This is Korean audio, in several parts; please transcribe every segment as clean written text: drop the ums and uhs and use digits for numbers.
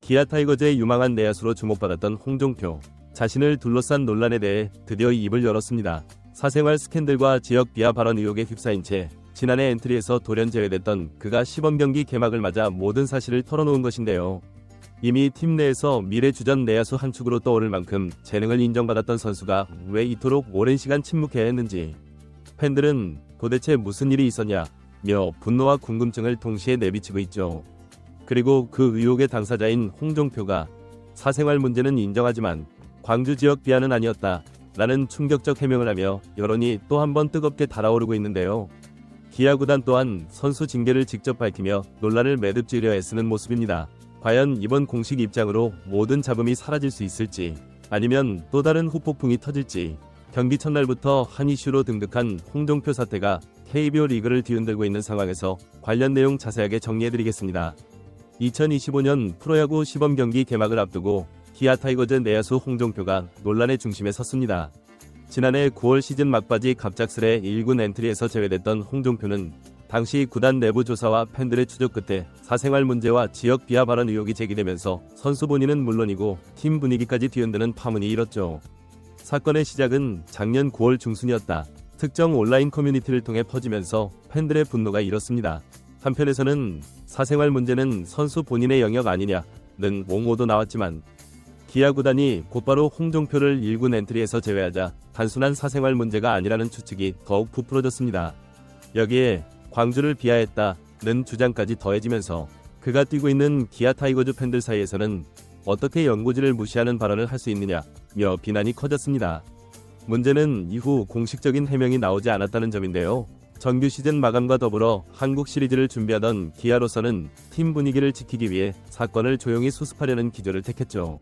기아 타이거즈의 유망한 내야수로 주목받았던 홍종표. 자신을 둘러싼 논란에 대해 드디어 입을 열었습니다. 사생활 스캔들과 지역 비하 발언 의혹에 휩싸인 채 지난해 엔트리에서 돌연 제외됐던 그가 시범경기 개막을 맞아 모든 사실을 털어놓은 것인데요. 이미 팀 내에서 미래 주전 내야수 한 축으로 떠오를 만큼 재능을 인정받았던 선수가 왜 이토록 오랜 시간 침묵해야 했는지, 팬들은 도대체 무슨 일이 있었냐며 분노와 궁금증을 동시에 내비치고 있죠. 그리고 그 의혹의 당사자인 홍종표가 사생활 문제는 인정하지만 광주 지역 비하는 아니었다 라는 충격적 해명을 하며 여론이 또 한 번 뜨겁게 달아오르고 있는데요. 기아 구단 또한 선수 징계를 직접 밝히며 논란을 매듭지으려 애쓰는 모습입니다. 과연 이번 공식 입장으로 모든 잡음이 사라질 수 있을지, 아니면 또 다른 후폭풍이 터질지. 경기 첫날부터 한 이슈로 등극한 홍종표 사태가 KBO 리그를 뒤흔들고 있는 상황에서 관련 내용 자세하게 정리해드리겠습니다. 2025년 프로야구 시범경기 개막을 앞두고 기아 타이거즈 내야수 홍종표가 논란의 중심에 섰습니다. 지난해 9월 시즌 막바지 갑작스레 1군 엔트리에서 제외됐던 홍종표는 당시 구단 내부 조사와 팬들의 추적 끝에 사생활 문제와 지역 비하 발언 의혹이 제기되면서 선수 본인은 물론이고 팀 분위기까지 뒤흔드는 파문이 일었죠. 사건의 시작은 작년 9월 중순이었다. 특정 온라인 커뮤니티를 통해 퍼지면서 팬들의 분노가 일었습니다. 한편에서는 사생활 문제는 선수 본인의 영역 아니냐는 옹호도 나왔지만 기아 구단이 곧바로 홍종표를 1군 엔트리에서 제외하자 단순한 사생활 문제가 아니라는 추측이 더욱 부풀어졌습니다. 여기에 광주를 비하했다는 주장까지 더해지면서 그가 뛰고 있는 기아 타이거즈 팬들 사이에서는 어떻게 연고지를 무시하는 발언을 할 수 있느냐며 비난이 커졌습니다. 문제는 이후 공식적인 해명이 나오지 않았다는 점인데요. 정규 시즌 마감과 더불어 한국 시리즈를 준비하던 기아로서는 팀 분위기를 지키기 위해 사건을 조용히 수습하려는 기조를 택했죠.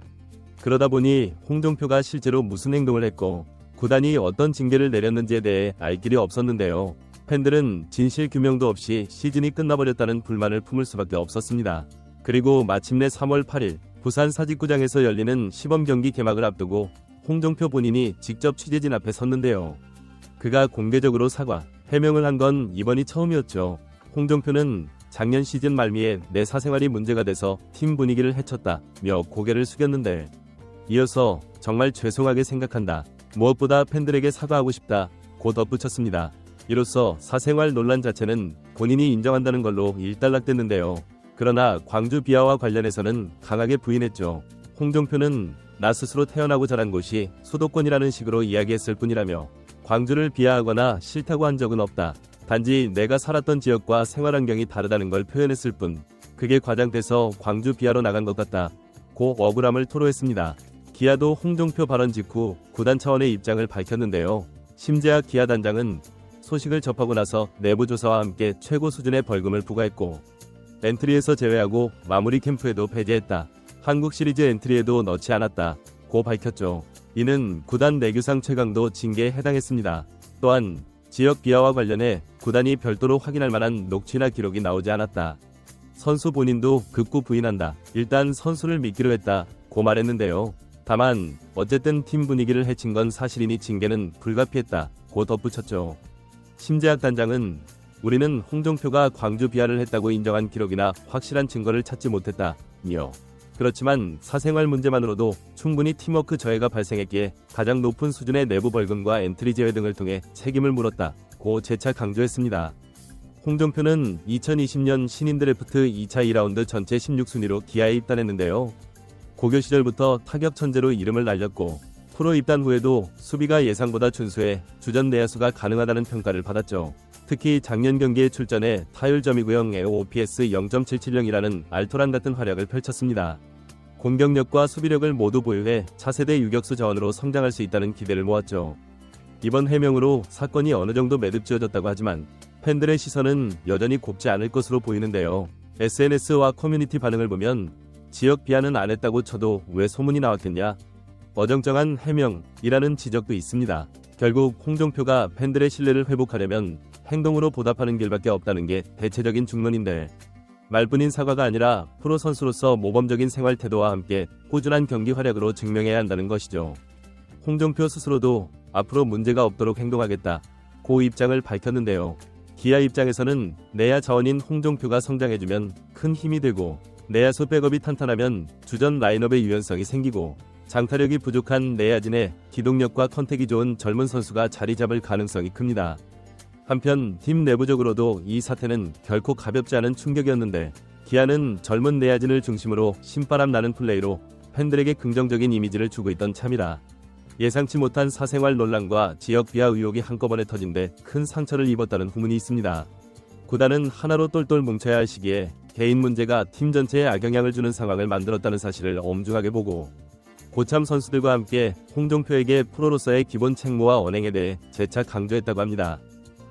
그러다 보니 홍종표가 실제로 무슨 행동을 했고 구단이 어떤 징계를 내렸는지에 대해 알 길이 없었는데요. 팬들은 진실 규명도 없이 시즌이 끝나버렸다는 불만을 품을 수밖에 없었습니다. 그리고 마침내 3월 8일 부산 사직구장에서 열리는 시범경기 개막을 앞두고 홍종표 본인이 직접 취재진 앞에 섰는데요. 그가 공개적으로 사과, 해명을 한 건 이번이 처음이었죠. 홍종표는 작년 시즌 말미에 내 사생활이 문제가 돼서 팀 분위기를 해쳤다며 고개를 숙였는데, 이어서 정말 죄송하게 생각한다. 무엇보다 팬들에게 사과하고 싶다. 고 덧붙였습니다. 이로써 사생활 논란 자체는 본인이 인정한다는 걸로 일단락됐는데요. 그러나 광주 비하와 관련해서는 강하게 부인했죠. 홍종표는 나 스스로 태어나고 자란 곳이 수도권이라는 식으로 이야기했을 뿐이라며 광주를 비하하거나 싫다고 한 적은 없다. 단지 내가 살았던 지역과 생활환경이 다르다는 걸 표현했을 뿐, 그게 과장돼서 광주 비하로 나간 것 같다. 고 억울함을 토로했습니다. 기아도 홍종표 발언 직후 구단 차원의 입장을 밝혔는데요. 심재학 기아 단장은 소식을 접하고 나서 내부 조사와 함께 최고 수준의 벌금을 부과했고, 엔트리에서 제외하고 마무리 캠프에도 배제했다. 한국 시리즈 엔트리에도 넣지 않았다. 고 밝혔죠. 이는 구단 내규상 최강도 징계에 해당했습니다. 또한 지역 비하와 관련해 구단이 별도로 확인할 만한 녹취나 기록이 나오지 않았다. 선수 본인도 극구 부인한다. 일단 선수를 믿기로 했다. 고 말했는데요. 다만 어쨌든 팀 분위기를 해친 건 사실이니 징계는 불가피했다. 고 덧붙였죠. 심재학 단장은 우리는 홍종표가 광주 비하를 했다고 인정한 기록이나 확실한 증거를 찾지 못했다며, 그렇지만 사생활 문제만으로도 충분히 팀워크 저해가 발생했기에 가장 높은 수준의 내부 벌금과 엔트리 제외 등을 통해 책임을 물었다. 고 재차 강조했습니다. 홍종표는 2020년 신인 드래프트 2차 2라운드 전체 16순위로 기아에 입단했는데요. 고교 시절부터 타격 천재로 이름을 날렸고 프로 입단 후에도 수비가 예상보다 준수해 주전 내야수가 가능하다는 평가를 받았죠. 특히 작년 경기에 출전해 타율 점유구형 OPS 0.770이라는 알토란 같은 활약을 펼쳤습니다. 공격력과 수비력을 모두 보유해 차세대 유격수 자원으로 성장할 수 있다는 기대를 모았죠. 이번 해명으로 사건이 어느 정도 매듭지어졌다고 하지만 팬들의 시선은 여전히 곱지 않을 것으로 보이는데요. SNS와 커뮤니티 반응을 보면 지역 비하는 안 했다고 쳐도 왜 소문이 나왔겠냐? 어정쩡한 해명이라는 지적도 있습니다. 결국 홍종표가 팬들의 신뢰를 회복하려면 행동으로 보답하는 길밖에 없다는 게 대체적인 중론인데, 말뿐인 사과가 아니라 프로 선수로서 모범적인 생활 태도와 함께 꾸준한 경기 활약으로 증명해야 한다는 것이죠. 홍종표 스스로도 앞으로 문제가 없도록 행동하겠다. 고 입장을 밝혔는데요. 기아 입장에서는 내야 자원인 홍종표가 성장해주면 큰 힘이 되고 내야수 백업이 탄탄하면 주전 라인업의 유연성이 생기고 장타력이 부족한 내야진에 기동력과 컨택이 좋은 젊은 선수가 자리 잡을 가능성이 큽니다. 한편 팀 내부적으로도 이 사태는 결코 가볍지 않은 충격이었는데 기아는 젊은 내야진을 중심으로 신바람 나는 플레이로 팬들에게 긍정적인 이미지를 주고 있던 참이라 예상치 못한 사생활 논란과 지역 비하 의혹이 한꺼번에 터진 데 큰 상처를 입었다는 후문이 있습니다. 구단은 하나로 똘똘 뭉쳐야 할 시기에 개인 문제가 팀 전체에 악영향을 주는 상황을 만들었다는 사실을 엄중하게 보고 고참 선수들과 함께 홍종표에게 프로로서의 기본 책무와 언행에 대해 재차 강조했다고 합니다.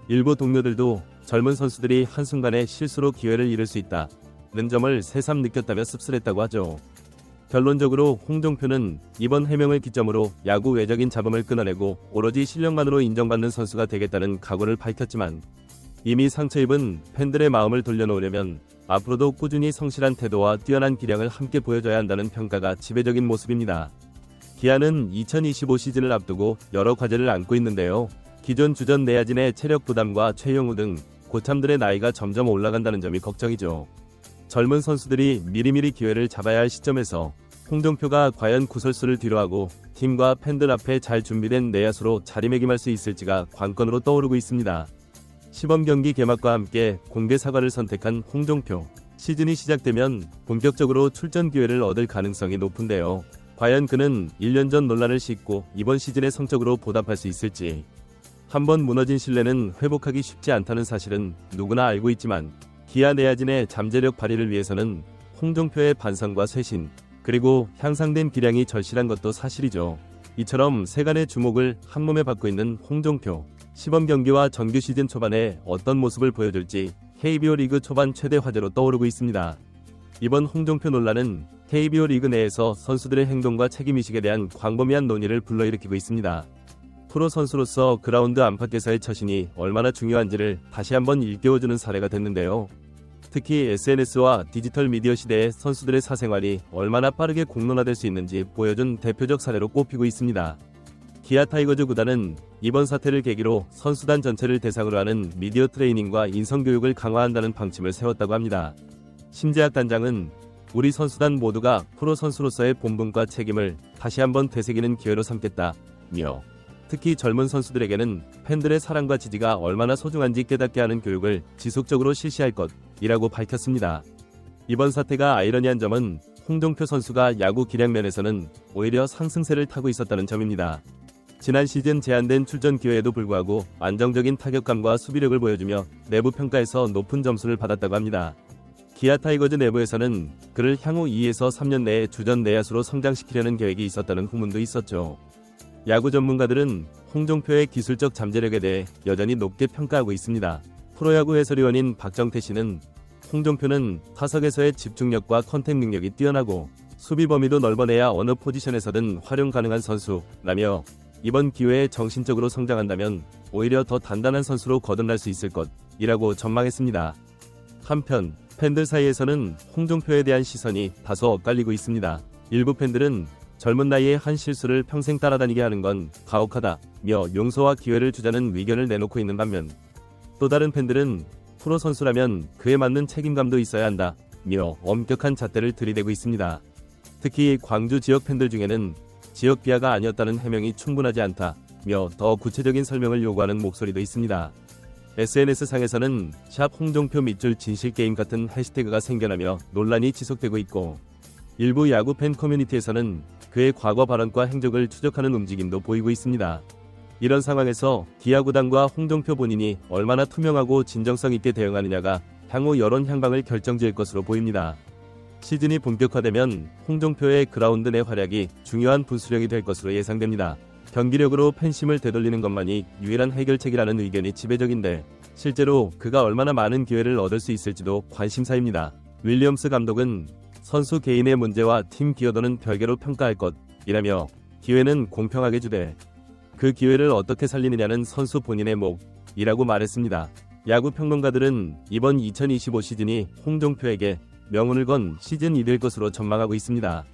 일부 동료들도 젊은 선수들이 한순간에 실수로 기회를 잃을 수 있다는 점을 새삼 느꼈다며 씁쓸했다고 하죠. 결론적으로 홍종표는 이번 해명을 기점으로 야구 외적인 잡음을 끊어내고 오로지 실력만으로 인정받는 선수가 되겠다는 각오를 밝혔지만 이미 상처 입은 팬들의 마음을 돌려놓으려면 앞으로도 꾸준히 성실한 태도와 뛰어난 기량을 함께 보여줘야 한다는 평가가 지배적인 모습입니다. 기아는 2025 시즌을 앞두고 여러 과제를 안고 있는데요. 기존 주전 내야진의 체력 부담과 최용우 등 고참들의 나이가 점점 올라간다는 점이 걱정이죠. 젊은 선수들이 미리미리 기회를 잡아야 할 시점에서 홍종표가 과연 구설수를 뒤로하고 팀과 팬들 앞에 잘 준비된 내야수로 자리매김할 수 있을지가 관건으로 떠오르고 있습니다. 시범 경기 개막과 함께 공개 사과를 선택한 홍종표. 시즌이 시작되면 본격적으로 출전 기회를 얻을 가능성이 높은데요. 과연 그는 1년 전 논란을 씻고 이번 시즌의 성적으로 보답할 수 있을지. 한번 무너진 신뢰는 회복하기 쉽지 않다는 사실은 누구나 알고 있지만 기아 내야진의 잠재력 발휘를 위해서는 홍종표의 반성과 쇄신, 그리고 향상된 기량이 절실한 것도 사실이죠. 이처럼 세간의 주목을 한몸에 받고 있는 홍종표. 시범 경기와 정규 시즌 초반에 어떤 모습을 보여줄지 KBO 리그 초반 최대 화제로 떠오르고 있습니다. 이번 홍종표 논란은 KBO 리그 내에서 선수들의 행동과 책임의식에 대한 광범위한 논의를 불러일으키고 있습니다. 프로 선수로서 그라운드 안팎에서의 처신이 얼마나 중요한지를 다시 한번 일깨워주는 사례가 됐는데요. 특히 SNS와 디지털 미디어 시대의 선수들의 사생활이 얼마나 빠르게 공론화될 수 있는지 보여준 대표적 사례로 꼽히고 있습니다. 기아 타이거즈 구단은 이번 사태를 계기로 선수단 전체를 대상으로 하는 미디어 트레이닝과 인성교육을 강화한다는 방침을 세웠다고 합니다. 심재학 단장은 우리 선수단 모두가 프로 선수로서의 본분과 책임을 다시 한번 되새기는 기회로 삼겠다며 특히 젊은 선수들에게는 팬들의 사랑과 지지가 얼마나 소중한지 깨닫게 하는 교육을 지속적으로 실시할 것이라고 밝혔습니다. 이번 사태가 아이러니한 점은 홍종표 선수가 야구 기량 면에서는 오히려 상승세를 타고 있었다는 점입니다. 지난 시즌 제한된 출전 기회에도 불구하고 안정적인 타격감과 수비력을 보여주며 내부 평가에서 높은 점수를 받았다고 합니다. 기아 타이거즈 내부에서는 그를 향후 2에서 3년 내에 주전 내야수로 성장시키려는 계획이 있었다는 후문도 있었죠. 야구 전문가들은 홍종표의 기술적 잠재력에 대해 여전히 높게 평가하고 있습니다. 프로야구 해설위원인 박정태 씨는 홍종표는 타석에서의 집중력과 컨택 능력이 뛰어나고 수비 범위도 넓어내야 어느 포지션에서든 활용 가능한 선수라며 이번 기회에 정신적으로 성장한다면 오히려 더 단단한 선수로 거듭날 수 있을 것이라고 전망했습니다. 한편 팬들 사이에서는 홍종표에 대한 시선이 다소 엇갈리고 있습니다. 일부 팬들은 젊은 나이에 한 실수를 평생 따라다니게 하는 건 가혹하다며 용서와 기회를 주자는 의견을 내놓고 있는 반면 또 다른 팬들은 프로 선수라면 그에 맞는 책임감도 있어야 한다며 엄격한 잣대를 들이대고 있습니다. 특히 광주 지역 팬들 중에는 지역 비하가 아니었다는 해명이 충분하지 않다며 더 구체적인 설명을 요구하는 목소리도 있습니다. SNS상에서는 샵 홍종표 밑줄 진실게임 같은 해시태그가 생겨나며 논란이 지속되고 있고 일부 야구 팬 커뮤니티에서는 그의 과거 발언과 행적을 추적하는 움직임도 보이고 있습니다. 이런 상황에서 기아 구단과 홍종표 본인이 얼마나 투명하고 진정성 있게 대응하느냐가 향후 여론 향방을 결정지을 것으로 보입니다. 시즌이 본격화되면 홍종표의 그라운드 내 활약이 중요한 분수령이 될 것으로 예상됩니다. 경기력으로 팬심을 되돌리는 것만이 유일한 해결책이라는 의견이 지배적인데 실제로 그가 얼마나 많은 기회를 얻을 수 있을지도 관심사입니다. 윌리엄스 감독은 선수 개인의 문제와 팀 기여도는 별개로 평가할 것이라며 기회는 공평하게 주되 그 기회를 어떻게 살리느냐는 선수 본인의 몫이라고 말했습니다. 야구 평론가들은 이번 2025 시즌이 홍종표에게 명운을 건 시즌이 될 것으로 전망하고 있습니다.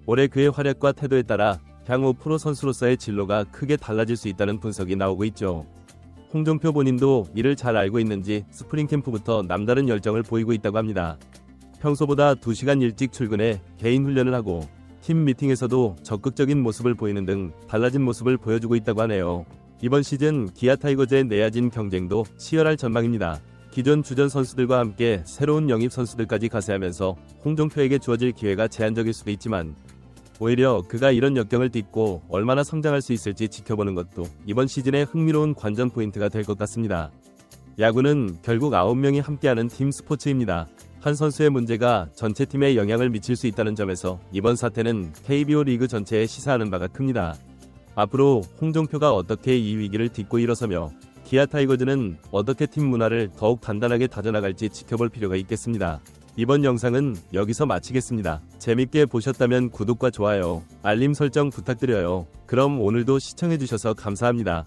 올해 그의 활약과 태도에 따라 향후 프로 선수로서의 진로가 크게 달라질 수 있다는 분석이 나오고 있죠. 홍종표 본인도 이를 잘 알고 있는지 스프링 캠프부터 남다른 열정을 보이고 있다고 합니다. 평소보다 2시간 일찍 출근해 개인 훈련을 하고 팀 미팅에서도 적극적인 모습을 보이는 등 달라진 모습을 보여주고 있다고 하네요. 이번 시즌 기아 타이거즈의 내야진 경쟁도 치열할 전망입니다. 기존 주전 선수들과 함께 새로운 영입 선수들까지 가세하면서 홍종표에게 주어질 기회가 제한적일 수도 있지만 오히려 그가 이런 역경을 딛고 얼마나 성장할 수 있을지 지켜보는 것도 이번 시즌의 흥미로운 관전 포인트가 될 것 같습니다. 야구는 결국 9명이 함께하는 팀 스포츠입니다. 한 선수의 문제가 전체 팀에 영향을 미칠 수 있다는 점에서 이번 사태는 KBO 리그 전체에 시사하는 바가 큽니다. 앞으로 홍종표가 어떻게 이 위기를 딛고 일어서며 기아 타이거즈는 어떻게 팀 문화를 더욱 단단하게 다져나갈지 지켜볼 필요가 있겠습니다. 이번 영상은 여기서 마치겠습니다. 재밌게 보셨다면 구독과 좋아요, 알림 설정 부탁드려요. 그럼 오늘도 시청해주셔서 감사합니다.